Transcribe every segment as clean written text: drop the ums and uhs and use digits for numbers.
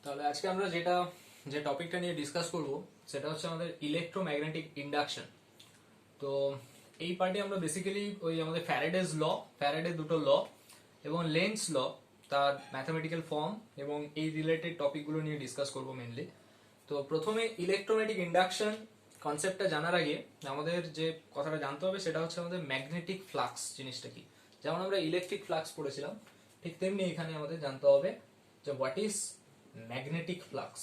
তাহলে আজকে আমরা যে টপিকটা নিয়ে ডিসকাস করব সেটা হচ্ছে আমাদের ইলেকট্রোম্যাগনেটিক ইন্ডাকশন। তো এই পার্টে আমরা বেসিক্যালি ওই আমাদের ফ্যারাডের দুটো ল এবং লেন্স ল, তার ম্যাথমেটিক্যাল ফর্ম এবং এই রিলেটেড টপিকগুলো নিয়ে ডিসকাস করব মেনলি। তো প্রথমে ইলেকট্রোম্যাগনেটিক ইন্ডাকশন কনসেপ্টটা জানার আগে আমাদের যে কথাটা জানতে হবে সেটা হচ্ছে আমাদের ম্যাগনেটিক ফ্লাক্স জিনিসটা কি। যেমন আমরা ইলেকট্রিক ফ্লাক্স পড়েছিলাম, ঠিক তেমনি এখানে আমাদের জানতে হবে যে what is magnetic flux.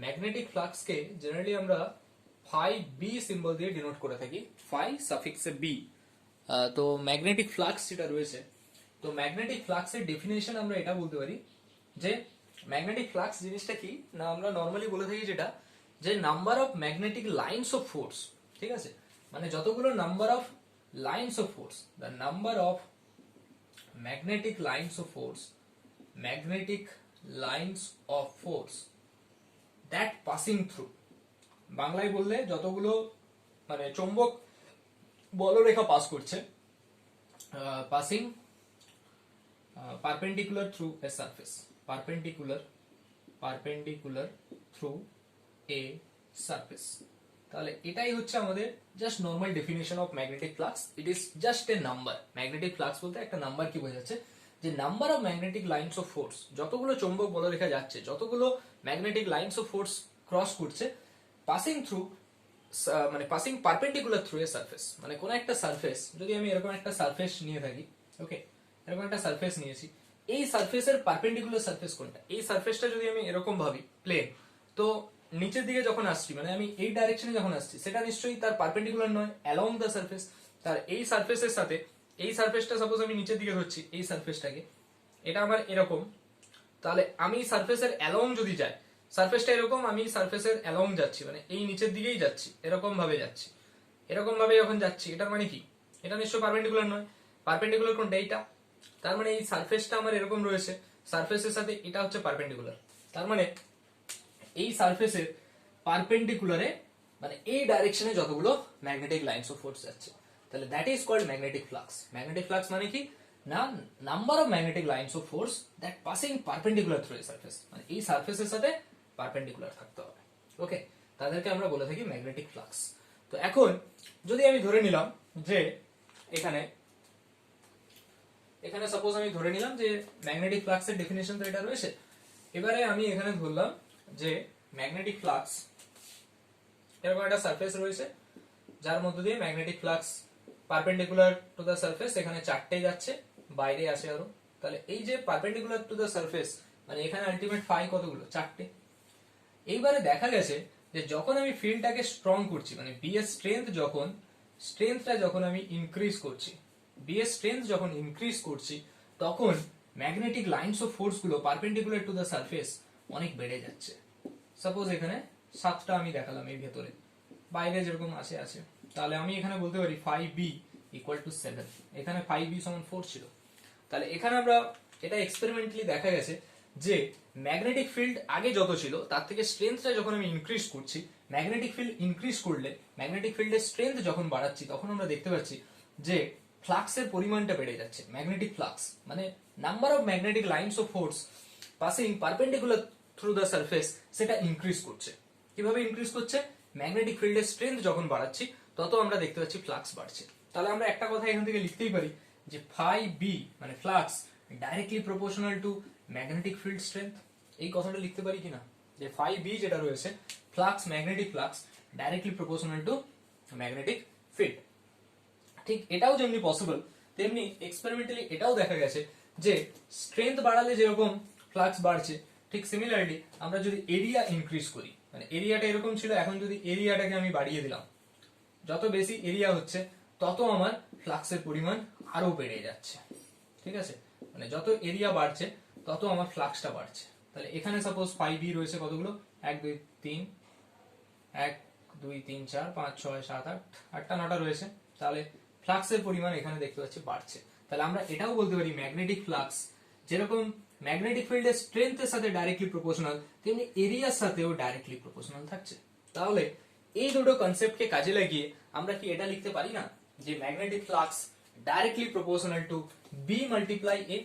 Magnetic ফ্লাক্সকে জেনারেলি আমরা ফাই বি সিম্বল দিয়ে ডিনোট করে থাকি, ফাই সাফিক্সে বি। তো ম্যাগনেটিক ফ্লাক্স যেটা রয়েছে, তো ম্যাগনেটিক ফ্লাক্সের ডেফিনেশন আমরা এটা বলতে পারি যে ম্যাগনেটিক ফ্লাক্স জিনিসটা কি না, আমরা নর্মালি বলে থাকি যেটা যে number of magnetic lines of force. ঠিক আছে, মানে যতগুলো number of lines of force, the number of magnetic lines of force, magnetic lines of force that passing through. বাংলায় বললে যতগুলো মানে চৌম্বক বলরেখা পাস করছে, passing perpendicular through a surface, perpendicular through a surface. তাহলে এটাই হচ্ছে আমাদের just normal definition of magnetic flux. It is just a number. Magnetic flux বলতে একটা নাম্বার কি বোঝাচ্ছে, যে number of magnetic lines of force, যতগুলো চৌম্বক বলরেখা যাচ্ছে, যতগুলো magnetic lines of force cross করছে, পাসিং থ্রু মানে passing perpendicular through a surface. মানে কোন একটা সারফেস, যদি আমি এরকম একটা সারফেস নিয়ে থাকি, ওকে, এরকম একটা সারফেস নিয়েছি, এই সারফেসের পারপেন্ডিকুলার সারফেস কোনটা, এই সারফেসটা যদি আমি এরকম ভাবি প্লেন, তো নিচের দিকে যখন আসছি, মানে আমি এই ডাইরেকশনে যখন আসছি, সেটা নিশ্চয়ই তার পারপেন্ডিকুলার নয় অ্যালং দ্য সারফেস। তার এই সারফেসের সাথে এই সারফেসটা সাপোজ আমি নিচের দিকে ধরছি, এই সারফেসটাকে, এটা আমার এরকম, তাহলে আমি সারফেসের অ্যালং যদি যাই, সারফেসটা এরকম, আমি সারফেসের অ্যালং যাচ্ছি, মানে এই নিচের দিকেই যাচ্ছি, এরকম ভাবে যাচ্ছি, এরকম ভাবে যখন যাচ্ছি, এটার মানে কি, এটা নিশ্চয়ই পারপেন্ডিকুলার নয়। পারপেন্ডিকুলার কোনটা, এইটা। তার মানে এই সারফেসটা আমার এরকম রয়েছে, সারফেসের সাথে এটা হচ্ছে পারপেন্ডিকুলার। তার মানে এই সারফেসের পারপেন্ডিকুলারে, মানে এই ডাইরেকশনে যতগুলো ম্যাগনেটিক লাইনস অফ ফোর্স যাচ্ছে, তাহলে that is called magnetic flux. Magnetic flux মানে কি না, number of magnetic lines of force that passing perpendicular through a surface, মানে এই সারফেসের সাথে পারপেন্ডিকুলার থাকতে হবে। ওকে, তাদেরকে আমরা বলে থাকি ম্যাগনেটিক ফ্লাক্স। তো এখন যদি আমি ধরে নিলাম যে এখানে এখানে সাপোজ আমি ধরে নিলাম যে ম্যাগনেটিক ফ্লাক্সের ডেফিনেশন তো এটা রয়েছে। এবারে আমি এখানে ধরলাম যে ম্যাগনেটিক ফ্লাক্স, এরকম একটা সারফেস রয়েছে যার মধ্য দিয়ে magnetic flux perpendicular to the surface, এখানে চারটে যাচ্ছে, বাইরে আসে আরো। তাহলে এই যে পারপেন্ডিকুলার টু দ্য সারফেস, মানে এখানে আলটিমেট ফাই কতগুলো, চারটে। এইবারে দেখা গেছে যে যখন আমি ফিল্ডটাকে স্ট্রং করছি, মানে বি এর স্ট্রেংথটা যখন আমি ইনক্রিজ করছি, বি এর স্ট্রেংথ যখন ইনক্রিজ করছি, তখন ম্যাগনেটিক লাইনস অফ ফোর্স গুলো পারপেন্ডিকুলার টু দ্য সারফেস অনেক বেড়ে যাচ্ছে। সাপোজ এখানে 7টা আমি দেখালাম এই ভেতরে, বাইরে যেরকম আছে আছে, তাহলে আমি এখানে বলতে পারি 5b ইকুয়াল টু 7। এখানে 5b সমান 4 ছিল। তাহলে এখানে আমরা এটা এক্সপেরিমেন্টালি দেখা গেছে যে ম্যাগনেটিক ফিল্ড আগে যত ছিল তার থেকে স্ট্রেংথটা যখন আমি ইনক্রিজ করছি, ম্যাগনেটিক ফিল্ড ইনক্রিজ করলে, ম্যাগনেটিক ফিল্ডের স্ট্রেংথ যখন বাড়াচ্ছি, তখন আমরা দেখতে পাচ্ছি যে ফ্লাক্সের পরিমাণটা বেড়ে যাচ্ছে। ম্যাগনেটিক ফ্লাক্স মানে number of magnetic lines of force passing perpendicular through the surface, সেটা ইনক্রিজ করছে। কিভাবে ইনক্রিজ করছে, ম্যাগনেটিক ফিল্ডের স্ট্রেংথ যখন বাড়াচ্ছি, তত আমরা দেখতে পাচ্ছি ফ্লাক্স বাড়ছে। তাহলে আমরা একটা কথা এখান থেকে লিখতেই পারি যে ফাই বি মানে flux directly proportional to magnetic field strength. এই কথাটা লিখতে পারি কিনা, যে ফাই বি যেটা রয়েছে flux, magnetic flux directly proportional to magnetic field. ঠিক এটাও যেমনি পসিবল, তেমনি এক্সপেরিমেন্টালি এটাও দেখা গেছে যে স্ট্রেংথ বাড়ালে যেরকম ফ্লাক্স বাড়ছে, ঠিক সিমিলারলি আমরা যদি এরিয়া ইনক্রিজ করি, মানে এরিয়াটা এরকম ছিল, এখন যদি এরিয়াটাকে আমি বাড়িয়ে দিলাম, যত বেশি এরিয়া হচ্ছে তত আমার ফ্লাক্সের পরিমাণ আরো বেড়ে যাচ্ছে। ঠিক আছে, মানে যত এরিয়া বাড়ছে তত আমার ফ্লাক্সটা বাড়ছে। তাহলে এখানে সাপোজ 5b রয়েছে কতগুলো, 1 2 3 1 2 3 4 5 6 7 8 8টা 9টা রয়েছে। তাহলে ফ্লাক্সের পরিমাণ এখানে দেখতে পাচ্ছি বাড়ছে। তাহলে আমরা এটাও বলতে পারি ম্যাগনেটিক ফ্লাক্স যেরকম ম্যাগনেটিক ফিল্ডের স্ট্রেংথের সাথে ডাইরেক্টলি প্রপোর্শনাল, তেমনি এরিয়ার সাথেও ডাইরেক্টলি প্রপোর্শনাল থাকছে। তাহলে এই দুটো কনসেপ্টকে কাজে লাগিয়ে আমরা কি এটা লিখতে পারি না যে magnetic flux directly proportional to B multiply A.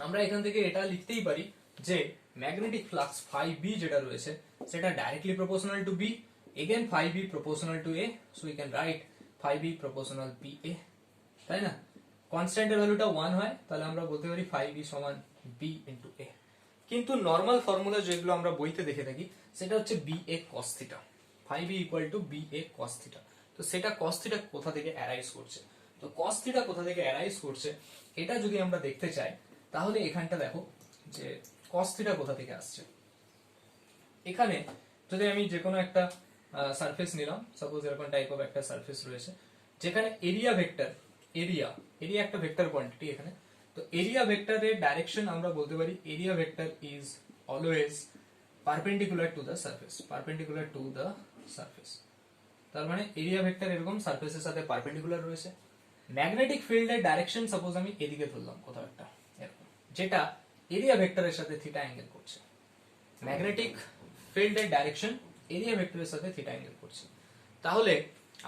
আমরা এখান থেকে এটা লিখতেই পারি যে ম্যাগনেটিক ফ্লাক্স ফাই বি যেটা রয়েছে সেটা directly proportional to B, again phi B proportional to A, so we can write phi B proportional P A, তাই না? কনস্ট্যান্টের ভ্যালুটা 1 হয়, তাহলে আমরা বলতে পারি ফাই বি সমান বি ইন্টু এ। কিন্তু নর্মাল ফর্মুলা যেগুলো আমরা বইতে দেখে থাকি সেটা হচ্ছে B A cos theta, phi B equal to B A cos theta. তো সেটা কস থিটা কোথা থেকে অ্যারাইজ করছে, তো কস থিটা কোথা থেকে অ্যারাইজ করছে এটা যদি আমরা দেখতে চাই তাহলে এখানটা দেখো যে কস থিটা কোথা থেকে আসছে। এখানে যদি আমি যে কোনো একটা সারফেস নিলাম, সাপোজ এরকম টাইপ অফ একটা সারফেস রয়েছে যেখানে এরিয়া ভেক্টর, এরিয়া একটা ভেক্টর কোয়ান্টিটি এখানে, তো এরিয়া ভেক্টরের ডাইরেকশন আমরা বলতে পারি area vector is always perpendicular to the surface, perpendicular to the surface. তার মানে এরিয়া ভেক্টর এরকম সারফেসের সাথে পারপেন্ডিকুলার রয়েছে। ম্যাগনেটিক ফিল্ডের ডাইরেকশন সাপোজ আমি এদিকে ধরলাম কোথাও একটা এরকম, যেটা এরিয়া ভেক্টরের সাথে থিটা অ্যাঙ্গেল করছে। ম্যাগনেটিক ফিল্ডের ডাইরেকশন এরিয়া ভেক্টরের সাথে থিটা অ্যাঙ্গেল করছে। তাহলে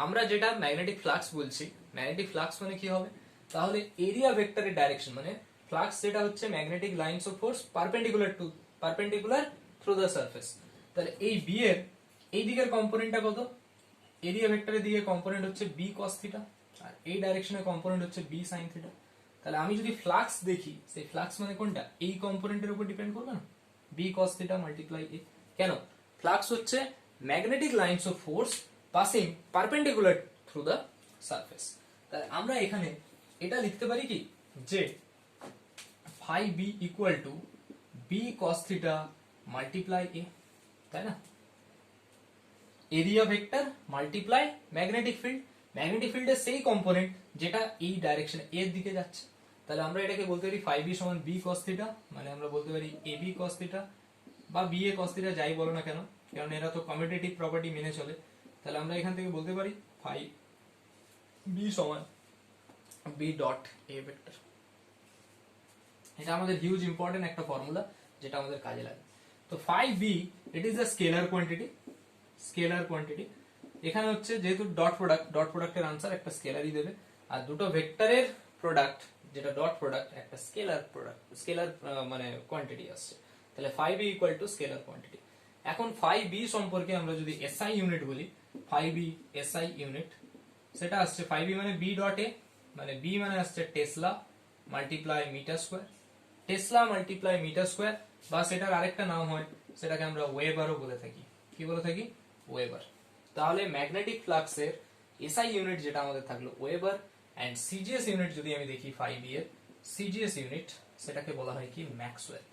আমরা যেটা ম্যাগনেটিক ফ্লাক্স বলছি, ম্যাগনেটিক ফ্লাক্স মানে কি হবে, তাহলে এরিয়া ভেক্টরের ডাইরেকশন মানে ফ্লাক্স যেটা হচ্ছে magnetic lines of force perpendicular through the surface. তাহলে এই বি এর এই দিকের কম্পোনেন্টটা কত, এরিয়া ভেক্টরের দিকে কম্পোনেন্ট হচ্ছে বি কস থিটা, আর এই ডাইরেকশনের কম্পোনেন্ট হচ্ছে বি সাইন থিটা। তাহলে আমি যদি ফ্লাক্স দেখি, সেই ফ্লাক্স মানে কোনটা, এই কম্পোনেন্টের উপর ডিপেন্ড করবে না, B cos theta multiply A. কেন, ফ্লাক্স হচ্ছে magnetic lines of force passing perpendicular through the surface. তাহলে আমরা এখানে এটা লিখতে পারি কি যে phi B equal to B cos theta multiply A, তাই না? Area vector multiply magnetic field, magnetic ফিল্ডের সেই কম্পোনেন্ট যেটা এই ডাইরেকশনে এর দিকে যাচ্ছে। তাহলে আমরা এটাকে বলতে পারি ফাই বি সমান বি কস থিটা, মানে আমরা বলতে পারি এ বি কস থিটা বা বি এ কস থিটা, যাই বলো না কেন, কারণ এরা তো কমিউটেটিভ প্রপার্টি মেনে চলে। তাহলে আমরা এখান থেকে বলতে পারি ফাই বি সমান বি ডট এ ভেক্টর। এটা আমাদের হিউজ ইম্পর্টেন্ট একটা ফর্মুলা যেটা আমাদের কাজে লাগে। তো phi B it is a scalar quantity, scalar quantity. এখানে হচ্ছে যেহেতু ডট প্রোডাক্টের আনসার একটা স্কেলারই দেবে, আর দুটো ভেক্টরের প্রোডাক্ট যেটা ডট প্রোডাক্ট একটা স্কেলার প্রোডাক্ট, স্কেলার মানে কোয়ান্টিটি আসছে। তাহলে phi B equal to scalar quantity. এখন ফাই বি সম্পর্কে আমরা যদি এসআই ইউনিট বলি, ফাই বি এসআই ইউনিট সেটা আসছে ফাই বি মানে বি ডট এ, মানে বি মানে আসছে tesla multiply metre square, tesla multiply metre square, বা সেটার আরেকটা নাম হয় সেটাকে আমরা ওয়েবারও বলে থাকি। কি বলে থাকি? ওয়েবার। তাহলে ম্যাগনেটিক ফ্লাক্সের এসআই ইউনিট যেটা আমাদের থাকলো ওয়েবার, এন্ড সিজিএস ইউনিট যদি আমি দেখি ফাই বি এর সিজিএস ইউনিট সেটাকে বলা হয় কি ম্যাক্সওয়েল।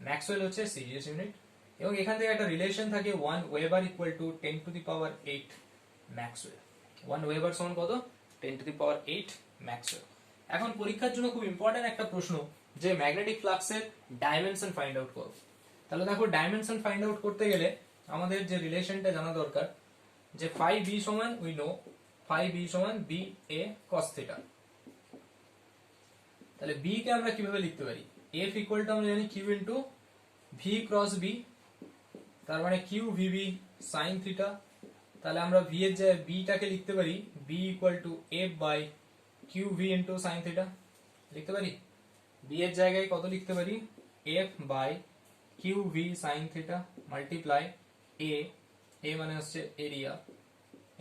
ম্যাক্সওয়েল হচ্ছে সিজিএস ইউনিট, এবং এখান থেকে একটা রিলেশন থাকে 1 weber equal to 10 to the power 8 Maxwell. 1 weber সমান কত? 10 টু দি পাওয়ার 8 ম্যাক্সওয়েল। এখন পরীক্ষার জন্য খুব ইম্পর্টেন্ট একটা প্রশ্ন যে ম্যাগনেটিক ফ্লাক্সের ডাইমেনশন ফাইন্ড আউট করো। তাহলে দেখো ডাইমেনশন ফাইন্ড আউট করতে গেলে আমাদের যে রিলেশনটা জানা দরকার যে ফাই বি সমান উই নো ফাই বি সমান বি এ কস থিটা। তাহলে বি কে আমরা কিভাবে লিখতে পারি? এফ ইকুয়াল টু আমরা জানি Q into V cross B, তার মানে কিউ ভিবি সাইন থিটা। তাহলে আমরা ভি এর জায়গায় বি টাকে লিখতে পারি B equal to F by Q V into sine theta. লিখতে পারি বি এর জায়গায় কত লিখতে পারি? F by Q V sine theta multiply A মানে হচ্ছে area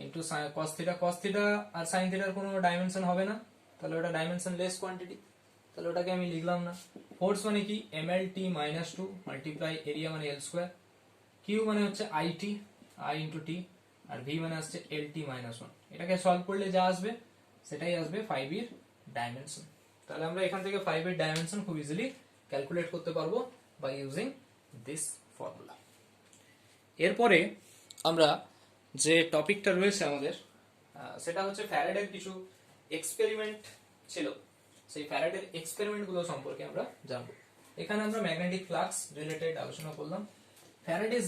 into cos theta. Cos theta আর সাইন থিটার কোনো ডাইমেনশন হবে না, তাহলে ওটা ডাইমেনশন লেস কোয়ান্টিটি, তাহলে ওটাকে আমি লিখলাম না। ফোর্স মানে কি? M L T minus 2 multiply area মানে এল স্কোয়ার, কিউ মানে হচ্ছে I T I into T, আর ভি মানে হচ্ছে এল টি মাইনাস 1। এটাকে সলভ করলে যা আসবে সেটাই আসবে 5 এর ডাইমেনশন। তাহলে আমরা এখান থেকে 5 এর ডাইমেনশন খুব ইজিলি ক্যালকুলেট করতে পারবো বাই ইউজিং দিস ফর্মুলা। এরপরে আমরা যে টপিকটা রয়েছে আমাদের সেটা হচ্ছে ফ্যারাডের কিছু এক্সপেরিমেন্ট ছিল, সেই ফ্যারাডের এক্সপেরিমেন্ট গুলো সম্পর্কে আমরা জানবো। এখানে আমরা ম্যাগনেটিক ফ্লাক্স রিলেটেড আলোচনা করলাম। ফ্যারাডেজ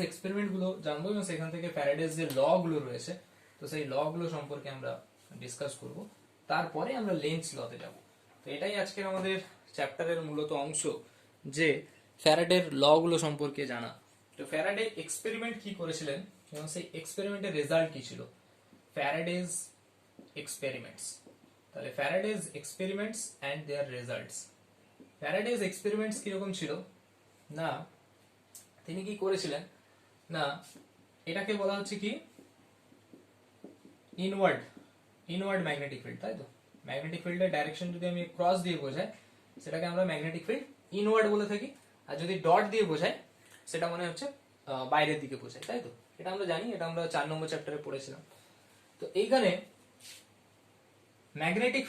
এক্সপেরিমেন্ট গুলো জানবো, এবং সেখান থেকে ফ্যারাডেজ যে ল গুলো রয়েছে তো সেই ল গুলো সম্পর্কে আমরা ডিসকাস করব। তারপরে আমরা লেন্স লতে যাব। তো এটাই আজকের আমাদের চ্যাপ্টারের মূলত অংশ, যে ফ্যারাডের ল গুলো সম্পর্কে জানা। তো ফ্যারাডে এক্সপেরিমেন্ট কি করেছিলেন এবং সেই এক্সপেরিমেন্টের রেজাল্ট কি ছিল? Faraday's experiments. তাহলে Faraday's experiments and their results. Faraday's experiments কিরকম ছিল না, তিনি কি করেছিলেন না, এটাকে বলা হচ্ছে কি ইনওয়ার্ড ম্যাগনেটিক ফিল্ড, তাই তো। ম্যাগনেটিক ফিল্ডের ডাইরেকশন যদি আমি ক্রস দিয়ে বোঝাই সেটাকে আমরা ম্যাগনেটিক ফিল্ড ইনওয়ার্ড বলে থাকি, আর যদি ডট দিয়ে বোঝাই সেটা মনে হচ্ছে বাইরের দিকে বোঝায়, তাই তো। এটা আমরা জানি, এটা আমরা 4 নম্বর চ্যাপ্টারে পড়েছিলাম। তো এইখানে ম্যাগনেটিক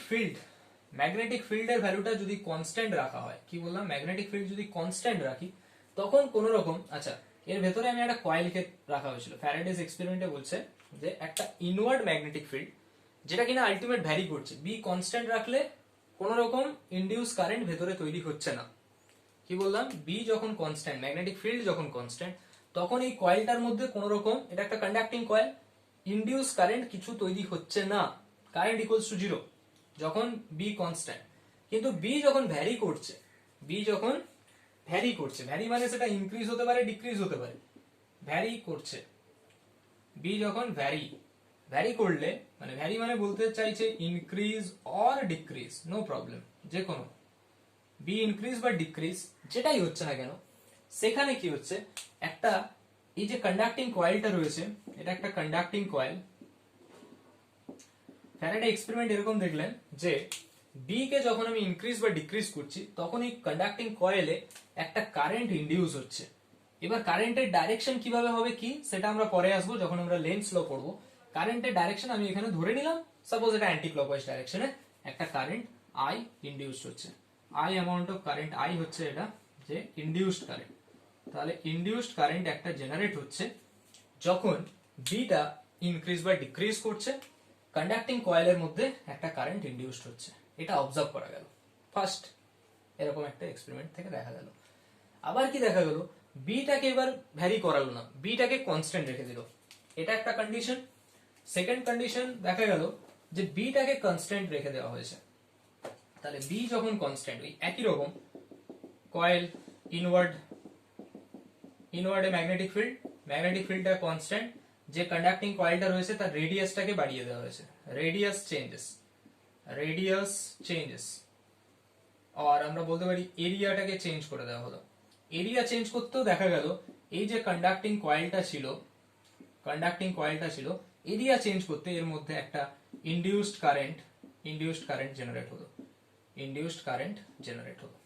ফিল্ডের ভ্যালুটা যদি কনস্ট্যান্ট রাখা হয়, কি বললাম, ম্যাগনেটিক ফিল্ড যদি কনস্ট্যান্ট রাখি তখন কোন রকম, আচ্ছা এর ভেতরে আমি একটা কয়েলকে রাখা হয়েছিল, ফ্যারাডেজ এক্সপেরিমেন্টে বলছে যে একটা ইনওয়ার্ড ম্যাগনেটিক ফিল্ড যেটা কিনা আলটিমেট ভ্যারি করছে, বি কনস্ট্যান্ট রাখলে কোন রকম ইনডিউস কারেন্ট ভেতরে তৈরি হচ্ছে না। কি বললাম, বি যখন কনস্ট্যান্ট, ম্যাগনেটিক ফিল্ড যখন কনস্ট্যান্ট, তখন এই কয়েলটার মধ্যে কোন রকম, এটা একটা কন্ডাক্টিং কয়েল, ইনডিউস কারেন্ট কিছু তৈরি হচ্ছে না, কারেন্ট ইকুয়ালস টু 0 যখন বি কনস্ট্যান্ট। কিন্তু বি যখন ভ্যারি করছে, ভ্যারি মানে সেটা ইনক্রিজ হতে পারে, ডিক্রিজ হতে পারে, ভ্যারি করছে, বি যখন ভ্যারি করলে, মানে ভ্যারি মানে বলতে চাইছে increase or decrease, no problem, যে কোনো বি ইনক্রিজ বা ডিক্রিজ যেটাই হচ্ছে না কেন, সেখানে কি হচ্ছে, একটা এই যে কন্ডাক্টিং কয়েলটা রয়েছে, এটা একটা কন্ডাক্টিং কয়েল। ফ্যারাডে এক্সপেরিমেন্ট এরকম দেখলেন যে বি কে যখন আমি ইনক্রিজ বা ডিক্রিজ করছি তখন এই কন্ডাক্টিং কয়েলে একটা কারেন্ট ইনডিউস হচ্ছে। এবার কারেন্টের ডাইরেকশন কিভাবে হবে কি সেটা আমরা পরে আসবো যখন আমরা লেন্স ল পড়বো। কারেন্টের ডাইরেকশন আমি এখানে ধরে নিলাম, সাপোজ এটা অ্যান্টি ক্লকওয়াইজ ডাইরেকশনে একটা কারেন্ট আই ইনডিউসড হচ্ছে, I amount of current I হচ্ছে এটা যে ইনডিউসড কারেন্ট। তাহলে ইনডিউসড কারেন্ট একটা জেনারেট হচ্ছে যখন বিটা ইনক্রিজ বা ডিক্রিজ করছে, কন্ডাক্টিং কয়েলের মধ্যে একটা কারেন্ট ইনডিউসড হচ্ছে। এটা অবজার্ভ করা গেল ফার্স্ট, এরকম একটা এক্সপেরিমেন্ট থেকে দেখা গেল। আবার কি দেখা গেল, বিটাকে এবার ভ্যারি করালো না, বিটাকে কনস্ট্যান্ট রেখে দিল, এটা একটা কন্ডিশন। সেকেন্ড কন্ডিশন দেখা গেল যে বিটাকে কনস্ট্যান্ট রেখে দেওয়া হয়েছে, তাহলে বি যখন কনস্ট্যান্ট, ওই একই রকম কয়েল ইনওয়ার্ডে ম্যাগনেটিক ফিল্ডটা কনস্ট্যান্ট, যে কন্ডাক্টিং কয়েলটা রয়েছে তার রেডিয়াসটাকে বাড়িয়ে দেওয়া হয়েছে, রেডিয়াস চেঞ্জেস, আর আমরা বলতে পারি এরিয়াটাকে চেঞ্জ করে দেওয়া হলো। এরিয়া চেঞ্জ করতেও দেখা গেল এই যে কন্ডাক্টিং কয়েলটা ছিল, এরিয়া চেঞ্জ করতে এর মধ্যে একটা ইনডিউসড কারেন্ট জেনারেট হলো।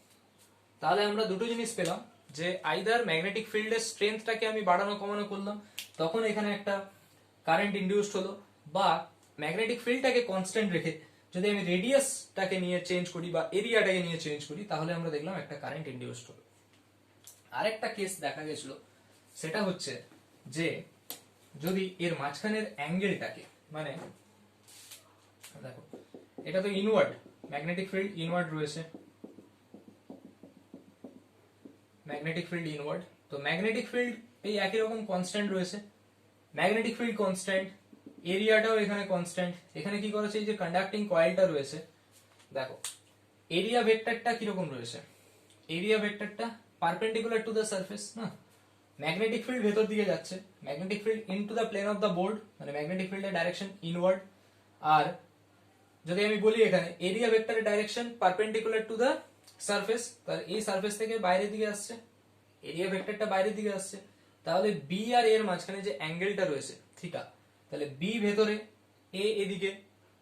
তাহলে আমরা দুটো জিনিস পেলাম, যে আইদার ম্যাগনেটিক ফিল্ডের স্ট্রেংথটাকে আমি বাড়ানো কমানো করলাম তখন এখানে একটা কারেন্ট ইনডিউসড হলো, বা ম্যাগনেটিক ফিল্ডটাকে কনস্ট্যান্ট রেখে যদি আমি রেডিয়াসটাকে নিয়ে চেঞ্জ করি বা এরিয়াটাকে নিয়ে চেঞ্জ করি তাহলে আমরা দেখলাম একটা কারেন্ট ইনডিউসড হলো। আরেকটা কেস দেখা গেছিল, সেটা হচ্ছে যে যদি এর মাঝখানের অ্যাঙ্গেলটাকে, মানে দেখো এটা তো ইনওয়ার্ড, ম্যাগনেটিক ফিল্ড ইনওয়ার্ড রয়েছে, তো ম্যাগনেটিক ফিল্ড এই একই রকম কনস্ট্যান্ট রয়েছে, ম্যাগনেটিক ফিল্ড কনস্ট্যান্ট, এরিয়াটাও এখানে কনস্ট্যান্ট। এখানে কি করেছে, এই যে কন্ডাক্টিং কয়েলটা রয়েছে, দেখো এরিয়া ভেক্টরটা কিরকম রয়েছে, এরিয়া ভেক্টরটা পারপেন্ডিকুলার টু দ্য সারফেস না, ম্যাগনেটিক ফিল্ড ভেতর দিকে যাচ্ছে, magnetic field into the plane of the board, মানে ম্যাগনেটিক ফিল্ডের ডাইরেকশন ইনওয়ার্ড। আর যদি আমি বলি এখানে এরিয়া ভেক্টরের direction perpendicular to the surface, তাহলে এই সারফেস থেকে বাইরের দিকে আসছে, এরিয়া ভেক্টরটা বাইরের দিকে আসছে, তাহলে বি আর এর মাঝখানে যে অ্যাঙ্গেলটা রয়েছে থিটা, তাহলে বি ভেতরে, এ এদিকে,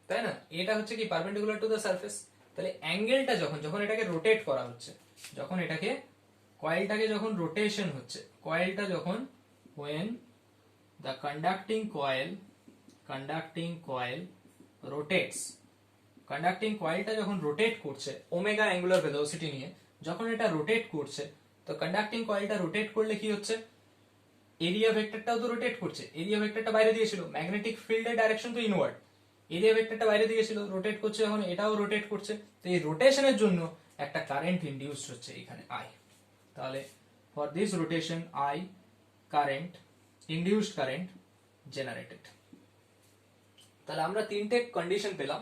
তাই না, এটা হচ্ছে কি পারপেন্ডিকুলার টু দ্য সারফেস। তাহলে অ্যাঙ্গেলটা যখন এটাকে রোটেট করা হচ্ছে, যখন এটাকে কয়েলটাকে যখন রোটেশন হচ্ছে, কয়েলটা যখন when the conducting coil rotates, conducting কয়েলটা যখন রোটেট করছে ওমেগা অ্যাঙ্গুলার ভেলোসিটি নিয়ে, যখন এটা রোটেট করছে, তো কন্ডাক্টিং কয়েলটা রোটেট করলে কি হচ্ছে, এরিয়া ভেক্টরটাও তো রোটেট করছে, এরিয়া ভেক্টরটা বাইরে দিয়েছিল, ম্যাগনেটিক ফিল্ডের ডাইরেকশন তো ইনওয়ার্ড, এরিয়া ভেক্টরটা বাইরে দিয়েছিল, রোটেট করছে, যখন এটাও রোটেট করছে, তো এই রোটেশনের জন্য একটা কারেন্ট ইনডিউসড হচ্ছে এখানে আই। তাহলে for this rotation I induced current generated. তাহলে আমরা তিনটে কন্ডিশন পেলাম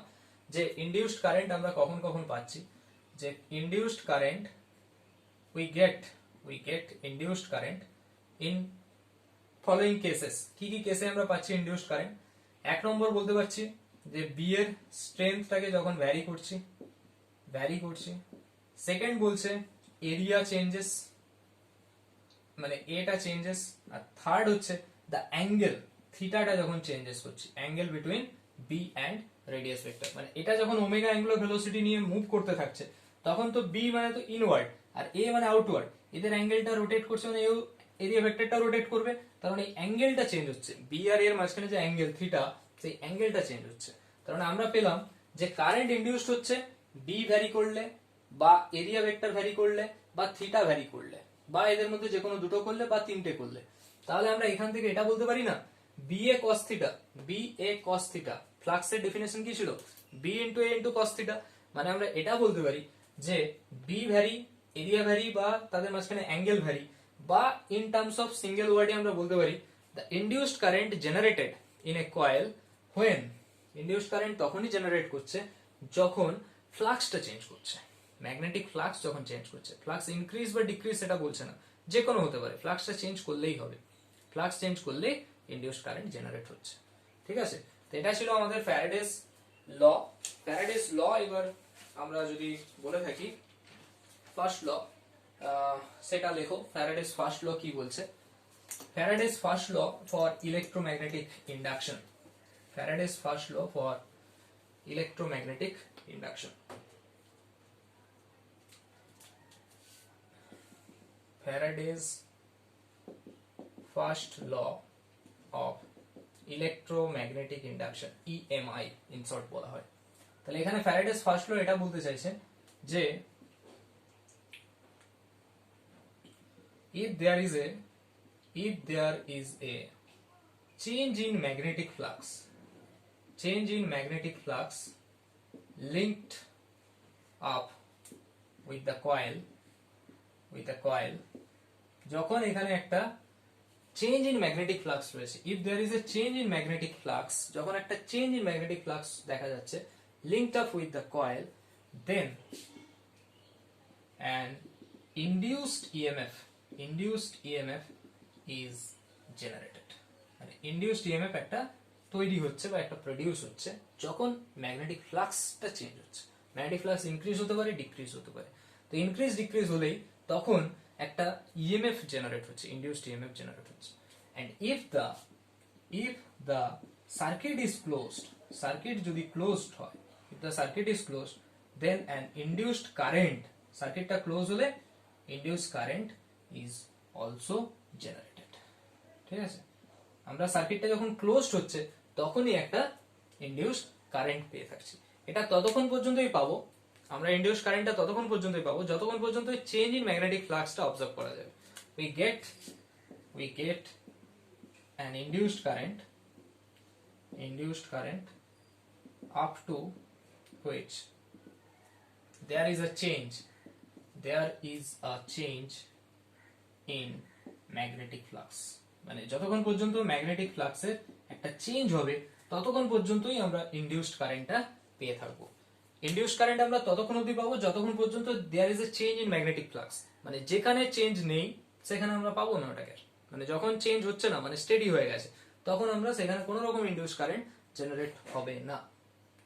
যে ইনডিউসড কারেন্ট আমরা কখন কখন পাচ্ছি, যে induced current we get induced current in following cases। কি কি কেসে আমরা পাচ্ছি ইনডিউসড কারেন্ট? এক নম্বর বলতে পারছি যে বি এর স্ট্রেংথটাকে যখন ভ্যারি করছি, সেকেন্ড বলছে এরিয়া চেঞ্জেস, মানে এটা চেঞ্জেস। আর থার্ড হচ্ছে দ্য অ্যাঙ্গেল থিটাটা যখন চেঞ্জেস করছে, angle between B and radius vector, মানে এটা যখন ওমেগা অ্যাঙ্গুলার ভেলোসিটি নিয়ে মুভ করতে থাকছে তখন তো বি মানে তো ইনওয়ার্ড আর এ মানে আউটওয়ার্ড, এদের অ্যাঙ্গেলটা রোটেট করছে মানে এরিয়া ভেক্টরটা রোটেট করবে, তার মানে অ্যাঙ্গেলটা চেঞ্জ হচ্ছে, বি আর এর মাঝখানে যে অ্যাঙ্গেল থিটা সেই অ্যাঙ্গেলটা চেঞ্জ হচ্ছে। তার মানে আমরা পেলাম যে কারেন্ট ইনডিউসড হচ্ছে বি ভ্যারি করলে বা এরিয়া ভেক্টর ভ্যারি করলে বা থিটা ভ্যারি করলে বা এদের মধ্যে যে কোনো দুটো করলে বা তিনটে করলে। তাহলে আমরা এখান থেকে এটা বলতে পারি না B A cos theta, B A cos theta, ফ্লাক্সের ডেফিনেশন কি ছিল, বি ইন্টু এ ইন্টু কস থিটা। মানে আমরা এটা বলতে পারি যে বি ভ্যারি, এরিয়া ভ্যারি বা তাদের মাঝখানে অ্যাঙ্গেল ভ্যারি, বা ইন টার্মস অফ সিঙ্গেল ওয়ার্ডে আমরা বলতে পারি the induced current generated in a coil when, induced current তখনই জেনারেট করছে যখন ফ্লাক্সটা চেঞ্জ করছে, ম্যাগনেটিক ফ্লাক্স যখন চেঞ্জ করছে। ফ্লাক্স ইনক্রিজ বা ডিক্রিজ সেটা বলছে না, যে কোনো হতে পারে, ফ্লাক্সটা চেঞ্জ করলেই হবে, ফ্লাক্স চেঞ্জ করলেই ইনডিউসড কারেন্ট জেনারেট হচ্ছে। ঠিক আছে, তো এটা ছিল আমাদের ফ্যারাডেস ল। ফ্যারাডেস ল এবার আমরা যদি বলে থাকি ফার্স্ট ল, সেটা লেখো। ফ্যারাডেস ফার্স্ট ল কি বলছে? Faraday's first law for electromagnetic induction. Faraday's first law for electromagnetic induction. Faraday's first law of electromagnetic induction, EMI in short বলা হয়। তাহলে এখানে ফ্যারাডেস ফার্স্ট ল এটা বলতে চাইছে যে if there is a change in magnetic flux, change in magnetic flux linked up with the coil, যখন এখানে একটা চেঞ্জ ইন ম্যাগনেটিক ফ্লাক্স রয়েছে, if there is a change in magnetic flux, যখন একটা চেঞ্জ ইন ম্যাগনেটিক ফ্লাক্স দেখা যাচ্ছে linked up with the coil, then an induced EMF is generated. মানে induced EMF একটা তৈরি হচ্ছে বা একটা প্রডিউস হচ্ছে যখন ম্যাগনেটিক ফ্লাক্সটা চেঞ্জ হচ্ছে। ম্যাগনেটিক ফ্লাক্স ইনক্রিজ হতে পারে, ডিক্রিজ হতে পারে। তো ইনক্রিজ ডিক্রিজ হলেই তখন একটা ইএমএফ জেনারেট হচ্ছে, ইনডিউসড ইএমএফ জেনারেট হচ্ছে। And if the circuit is closed, circuit যদি ক্লোজড হয়, if the circuit is closed then an induced current, সার্কিটটা ক্লোজ হলে induced current is also generated. ঠিক আছে, আমরা সার্কিটটা যখন ক্লোজড হচ্ছে তখনই একটা ইনডিউসড কারেন্ট পেয়ে থাকছি। এটা ততক্ষণ পর্যন্তই পাবো, আমরা ইনডিউসড কারেন্টটা ততক্ষণ পর্যন্তই পাবো যতক্ষণ পর্যন্ত চেঞ্জ ইন ম্যাগনেটিক ফ্লাক্সটা অবজার্ভ করা যাবে। we get an induced current up to which there is a change in magnetic flux, মানে যতক্ষণ পর্যন্ত ম্যাগনেটিক ফ্লাক্সের একটা চেঞ্জ হবে ততক্ষণ পর্যন্তই আমরা ইনডিউসড কারেন্টটা পেয়ে থাকবো। ইনডিউসড কারেন্ট আমরা ততক্ষণ অবধি পাবো যতক্ষণ পর্যন্ত there is a change in magnetic flux, মানে যেখানে চেঞ্জ নেই সেখানে আমরা পাবো না ওটাকে। মানে যখন চেঞ্জ হচ্ছে না, মানে স্টেডি হয়ে গেছে, তখন আমরা সেখানে কোনো রকম ইনডিউসড কারেন্ট জেনারেট হবে না।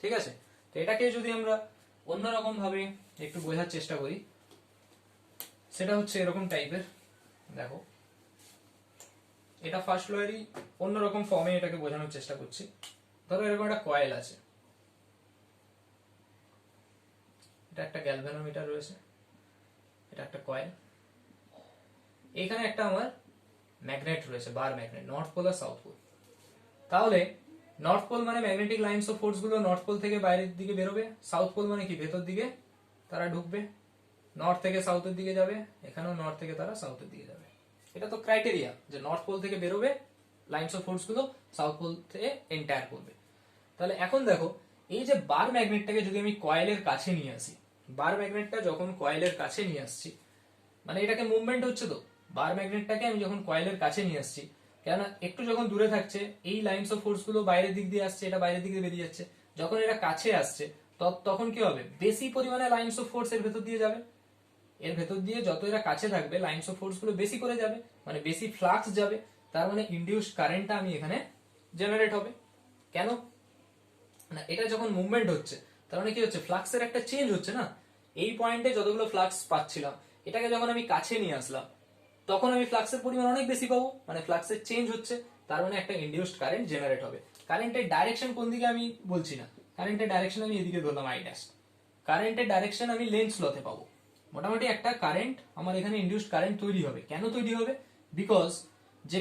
ঠিক আছে, তো এটাকে যদি আমরা অন্যরকম ভাবে একটু বোঝার চেষ্টা করি, সেটা হচ্ছে এরকম টাইপের। দেখো, এটা ফার্স্ট লয়েরই অন্যরকম ফর্মে এটাকে বোঝানোর চেষ্টা করছি। ধরো এরকম একটা কয়েল আছে, এটা একটা গ্যালভানোমিটার রয়েছে, এটা একটা কয়েল, এখানে একটা আমার ম্যাগনেট রয়েছে, বার ম্যাগনেট, নর্থ পোল আর সাউথ পোল। তাহলে নর্থ পোল মানে ম্যাগনেটিক লাইনস অফ ফোর্স গুলো নর্থ পোল থেকে বাইরের দিকে বেরোবে, সাউথ পোল মানে কি ভেতর দিকে তারা ঢুকবে, নর্থ থেকে সাউথের দিকে যাবে, এখানেও নর্থ থেকে তারা সাউথের দিকে যাবে। এটা তো ক্রাইটেরিয়া যে নর্থ পোল থেকে বেরোবে লাইনস অফ ফোর্স গুলো, সাউথ পোল থেকে এন্টায়ার করবে। তাহলে এখন দেখো, এই যে বার ম্যাগনেটটাকে যদি আমি কয়েলের কাছে নিয়ে আসি, বার ম্যাগনেটটা যখন কয়েলের কাছে নিয়ে আসছি, মানে এটাকে মুভমেন্ট হচ্ছে, তো বার ম্যাগনেটটাকে আমি যখন কয়েলের কাছে নিয়ে আসছি, কেননা একটু যখন দূরে থাকছে এই লাইনস অফ ফোর্স গুলো বাইরের দিক দিয়ে আসছে, এটা বাইরের দিক দিয়ে বেরিয়ে যাচ্ছে, যখন এটা কাছে আসছে তখন কি হবে, বেশি পরিমাণে লাইনস অফ ফোর্স এর ভেতর দিয়ে যাবে, এর ভেতর দিয়ে যত এরা কাছে থাকবে লাইনস অফ ফোর্স গুলো বেশি করে যাবে, মানে বেশি ফ্লাক্স যাবে, তার মানে ইনডিউসড কারেন্টটা আমি এখানে জেনারেট হবে। কেন না, এটা যখন মুভমেন্ট হচ্ছে তার মানে কি হচ্ছে, ফ্লাক্সের একটা চেঞ্জ হচ্ছে না, এই পয়েন্টে যতগুলো ফ্লাক্স পাচ্ছিলাম এটাকে যখন আমি কাছে নিয়ে আসলাম তখন আমি ফ্লাক্সের পরিমাণ অনেক বেশি পাবো, মানে ফ্লাক্সের চেঞ্জ হচ্ছে, তার মানে একটা ইনডিউসড কারেন্ট জেনারেট হবে। কারেন্টের ডাইরেকশন কোন দিকে আমি বলছি না, কারেন্টের ডাইরেকশন আমি এদিকে ধরলাম আই ড্যাশ, কারেন্টের ডাইরেকশন আমি লেন্স লতে পাবো। মোটামুটি একটা কারেন্ট আমার এখানে ইনডিউসড কারেন্ট তৈরি হবে। কেন তৈরি হবে? বিকজ যে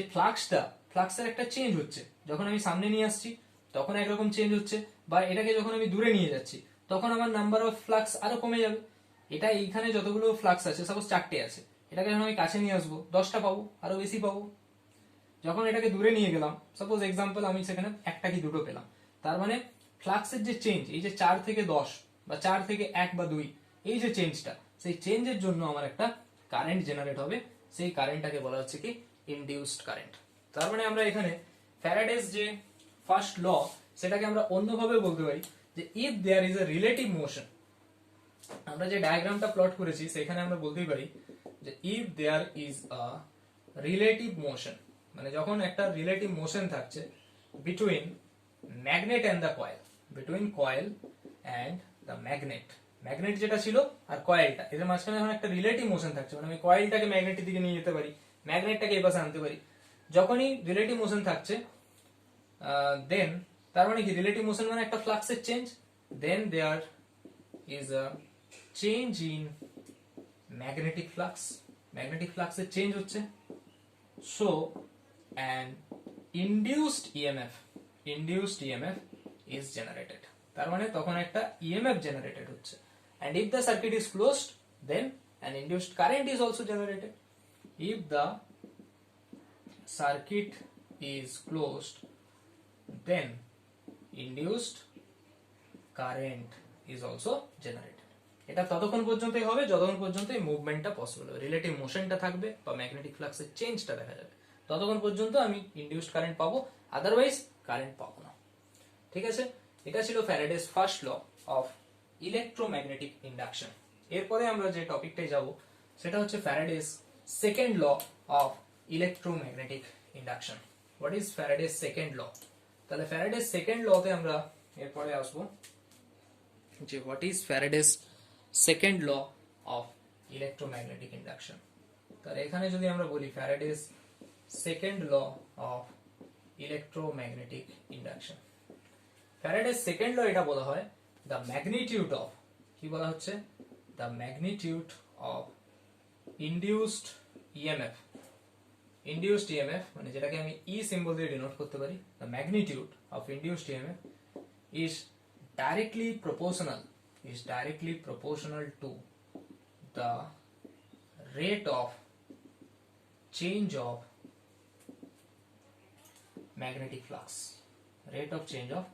ফ্লাক্সের একটা চেঞ্জ হচ্ছে, যখন আমি সামনে নিয়ে আসছি তখন একরকম চেঞ্জ হচ্ছে, বা এটাকে যখন আমি দূরে নিয়ে যাচ্ছি তখন আমার নাম্বার অফ ফ্লাক্স আরো কমে যাবে। এটা এইখানে যতগুলো ফ্লাক্স আছে, সাপোজ 4টে আছে, এটাকে যখন আমি কাছে নিয়ে আসবো 10টা পাবো, আরো বেশি পাবো। যখন এটাকে দূরে নিয়ে গেলাম, সাপোজ এক্সাম্পল আমি সেখানে একটা কি দুটো পেলাম, তার মানে ফ্লাক্সের যে চেঞ্জ, এই যে 4 থেকে 10 বা 4 থেকে 1 বা 2, এই যে চেঞ্জটা, সেই চেঞ্জের জন্য আমার একটা কারেন্ট জেনারেট হবে। সেই কারেন্টটাকে বলা হচ্ছে কি ইনডিউসড কারেন্ট। তার মানে আমরা এখানে ফ্যারাডেস যে ফার্স্ট ল, সেটাকে আমরা অন্যভাবে বলতে পারি যে if there is a relative motion, আমরা যে ডায়াগ্রামটা প্লট করেছি সেখানে আমরা বলতেই পারি যে if there is a relative motion, মানে যখন একটা রিলেটিভ মোশন থাকছে between magnet and the coil, between coil and the magnet, magnet যেটা ছিল আর কয়েলটা, এদের মাঝখানে যখন একটা রিলেটিভ মোশন থাকছে, মানে আমি কয়েলটাকে ম্যাগনেটের দিকে নিয়ে যেতে পারি, ম্যাগনেটটাকে এই পাশে আনতে পারি, যখনই রিলেটিভ মোশন থাকছে দেন, তার মানে কি রিলেটিভ মোশন মানে একটা ফ্লাক্সের change, then there is a change in magnetic flux, magnetic ফ্লাক্সের চেঞ্জ হচ্ছে। So an induced EMF is generated, তার মানে তখন একটা EMF generated হচ্ছে, and if the circuit is closed then an induced current is also generated. If the circuit is closed then induced current is also generated. এটা ততক্ষণ পর্যন্তই হবে যতক্ষণ পর্যন্ত এই মুভমেন্টটা পসিবল হবে, রিলেটিভ মোশনটা থাকবে বা ম্যাগনেটিক ফ্লাক্সের চেঞ্জটা দেখা যাবে, ততক্ষণ পর্যন্ত আমি ইনডিউসড কারেন্ট পাবো, আদারওয়াইজ কারেন্ট পাবো না। ঠিক আছে, এটা ছিল Faraday's first law of electromagnetic induction. এরপরে আমরা যে টপিকটায় যাব সেটা হচ্ছে Faraday's second law of electromagnetic induction. What is Faraday's second law? তাহলে ফ্যারাডেস সেকেন্ড লতে আমরা এরপরে আসবো যে what is Faraday's second law of electromagnetic induction. তাহলে এখানে যদি আমরা বলি Faraday's second law of electromagnetic induction, Faraday's second law এটা বলা হয় দ্য ম্যাগনিটিউড অফ, কি বলা হচ্ছে, the magnitude of induced EMF, induced EMF মানে যেটাকে আমি ই সিম্বল দিয়ে ডিনোট করতে পারি, the magnitude of induced EMF is directly proportional to the rate of change of magnetic flux, rate of change of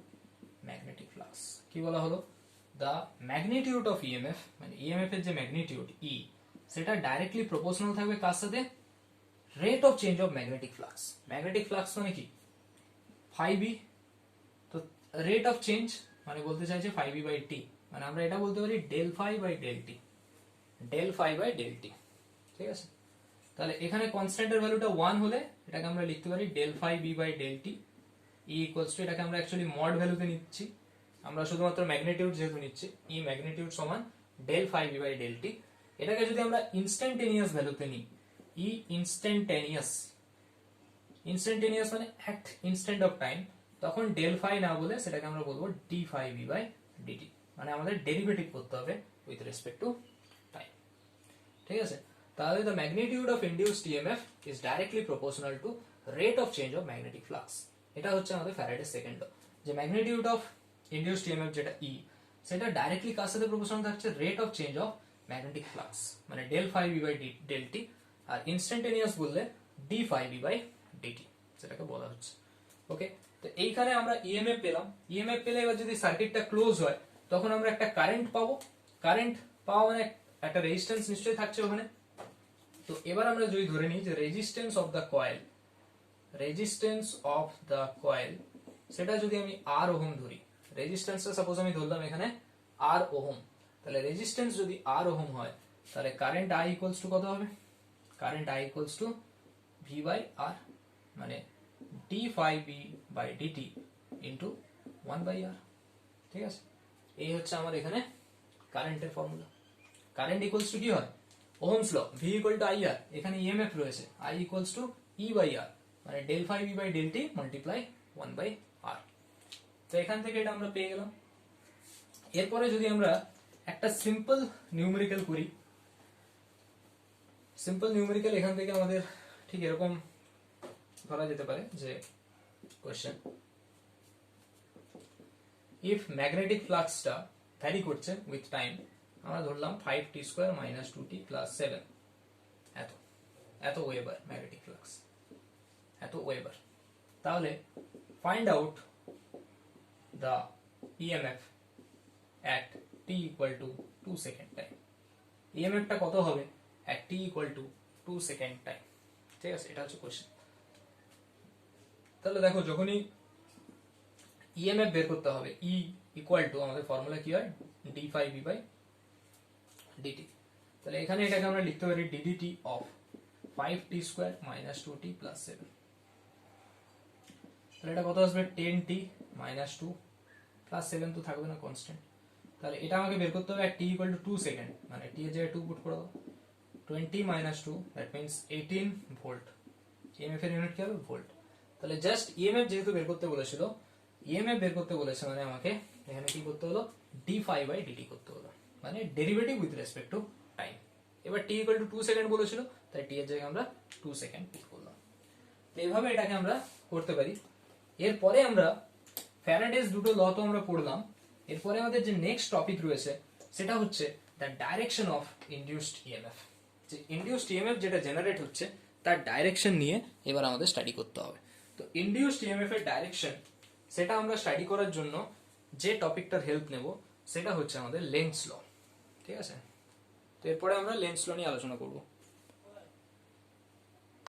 magnetic flux কি বলা হলো, the magnitude of EMF মানে EMF এর যে ম্যাগনিটিউড E, সেটা ডাইরেক্টলি প্রপোর্শনাল থাকবে কার সাথে, rate of change of magnetic flux. Magnetic flux মানে কি, phi তো রেট অফ চেঞ্জ মানে বলতে চাইছে phi b বাই t, মানে আমরা এটা বলতে পারি del phi by del T, del phi by del T. ঠিক আছে, তাহলে এখানে কনস্ট্যান্টের ভ্যালুটা 1 হলে এটাকে আমরা লিখতে পারি del phi B by del T, E equals to, এটাকে আমরা অ্যাকচুয়ালি মড ভ্যালুতে নিচ্ছি, আমরা শুধুমাত্র ম্যাগনিটিউড যেহেতু নিচ্ছি, ই ম্যাগনিটিউড সমান del phi B by del T. এটাকে যদি আমরা ইনস্ট্যান্টেনিয়াস ভ্যালুতে নিই, ই ইনস্ট্যান্টেনিয়াস মানে অ্যাট ইনস্ট্যান্ট অফ টাইম, তখন ডেল ফাই না বলে সেটাকে আমরা বলবো D phi B by DT, মানে আমাদের ডেরিভেটিভ করতে হবে উইথ রেসপেক্ট টু টাইম। ঠিক আছে, তাহলে the magnitude of induced EMF is directly proportional to rate of change of magnetic flux. এটা হচ্ছে আমাদের ফ্যারাডেস সেকেন্ড ল, যে ম্যাগনিটিউড অফ ইনডিউসড ইএমএফ যেটা ই, সেটা ডাইরেক্টলি কার সাথে প্রপোর্শনাল থাকছে, rate of change of magnetic flux মানে del phi B by del T, আর ইনস্ট্যান্টেনিয়াস বললে D phi B by DT সেটাকে বলা হচ্ছে। ওকে, তো এইখানে আমরা ইএমএফ পেলাম, ইএমএফ পেলে এবার যদি সার্কিটটা ক্লোজ হয় তখন আমরা একটা কারেন্ট পাবো, কারেন্ট পাওয়া মানে একটা রেজিস্ট্যান্স নিশ্চয়ই থাকছে ওখানে। তো এবার আমরা যদি ধরে নিই যে রেজিস্ট্যান্স অফ দ্য কয়েল, সেটা যদি আমি আর ওহম ধরি, রেজিস্ট্যান্সটা সাপোজ আমি ধরলাম এখানে আর ওহম, তাহলে রেজিস্ট্যান্স যদি আর ওহম হয় তাহলে কারেন্ট আই ইকুয়ালস টু কত হবে, current I equals to V by R, মানে D phi B by DT into 1 by R. ঠিক আছে, এই হচ্ছে আমার এখানে কারেন্টের ফর্মুলা। কারেন্ট ইকুয়ালস টু কি হয়, Ohm's law, V equal to IR, এখানে ইএমএফ রয়েছে, I equals to E by R, মানে del phi V by del T multiply 1/r। তো এখান থেকে এটা আমরা পেয়ে গেলাম। এরপরে যদি আমরা একটা সিম্পল নিউমেরিক্যাল করি, সিম্পল নিউমেরিক্যাল এখান থেকে আমাদের ঠিক এরকম ধরা যেতে পারে যে কোশ্চেন, ইফ ম্যাগনেটিক ফ্লাক্সটা ভ্যারি করছে উইথ টাইম, আমরা ধরলাম 5t square minus 2t plus 7, এত ওয়েবার ম্যাগনেটিক ফ্লাক্স, এত ওয়েবার, তাহলে find out the EMF at t equal to 2 second time. EMF টা কত হবে at t equal to 2 second time, ঠিক আছে, এটা হচ্ছে কোশ্চেন। তাহলে দেখো যখনই ইএমএফ বের করতে হবে, ই ইকুয়াল টু আমাদের ফর্মুলা কি হয়, D phi V by DT. তাহলে এখানে এটাকে আমরা লিখতে পারি DDT of 5t square minus 2t plus 7। তাহলে এটা কত আসবে, 10t মাইনাস 2 প্লাস 7 তো থাকবে না, কনস্ট্যান্ট। তাহলে এটা আমাকে বের করতে হবে at t equal to 2 second, মানে t এর জায়গায় 2 পুট করে দাও, 20 minus 2 that means 18 volt. EMF এর ইউনিট কি হবে, ভোল্ট। তাহলে জাস্ট ইএমএফ যেহেতু বের করতে বলেছিল, ইএমএফ বের করতে বলেছে মানে আমাকে এখানে কি করতে হলো, ডি ফাই বাই ডিটি করতে হলো, মানে derivative with respect to time. এবার t equal to 2 সেকেন্ড বলেছিল, তাই t এর জায়গায় আমরা 2 সেকেন্ড পুট করলাম। তো এইভাবে এটাকে আমরা করতে পারি। এরপরে আমরা ফ্যারাডেস দুটো ল তো আমরা পড়লাম, এরপরে আমাদের যে নেক্সট টপিক রয়েছে সেটা হচ্ছে the direction of induced EMF. যে ইনডিউসড ইএমএফ যেটা জেনারেট হচ্ছে তার ডাইরেকশন নিয়ে এবার আমাদের স্টাডি করতে হবে। তো ইনডিউসড ইএমএফ এর ডাইরেকশন, সেটা আমরা স্টাডি করার জন্য যে টপিকটার হেল্প নেব সেটা হচ্ছে আমাদের লেন্স ল, ঠিক আছে। তো এরপরে আমরা লেন্স ল নিয়ে আলোচনা করবো।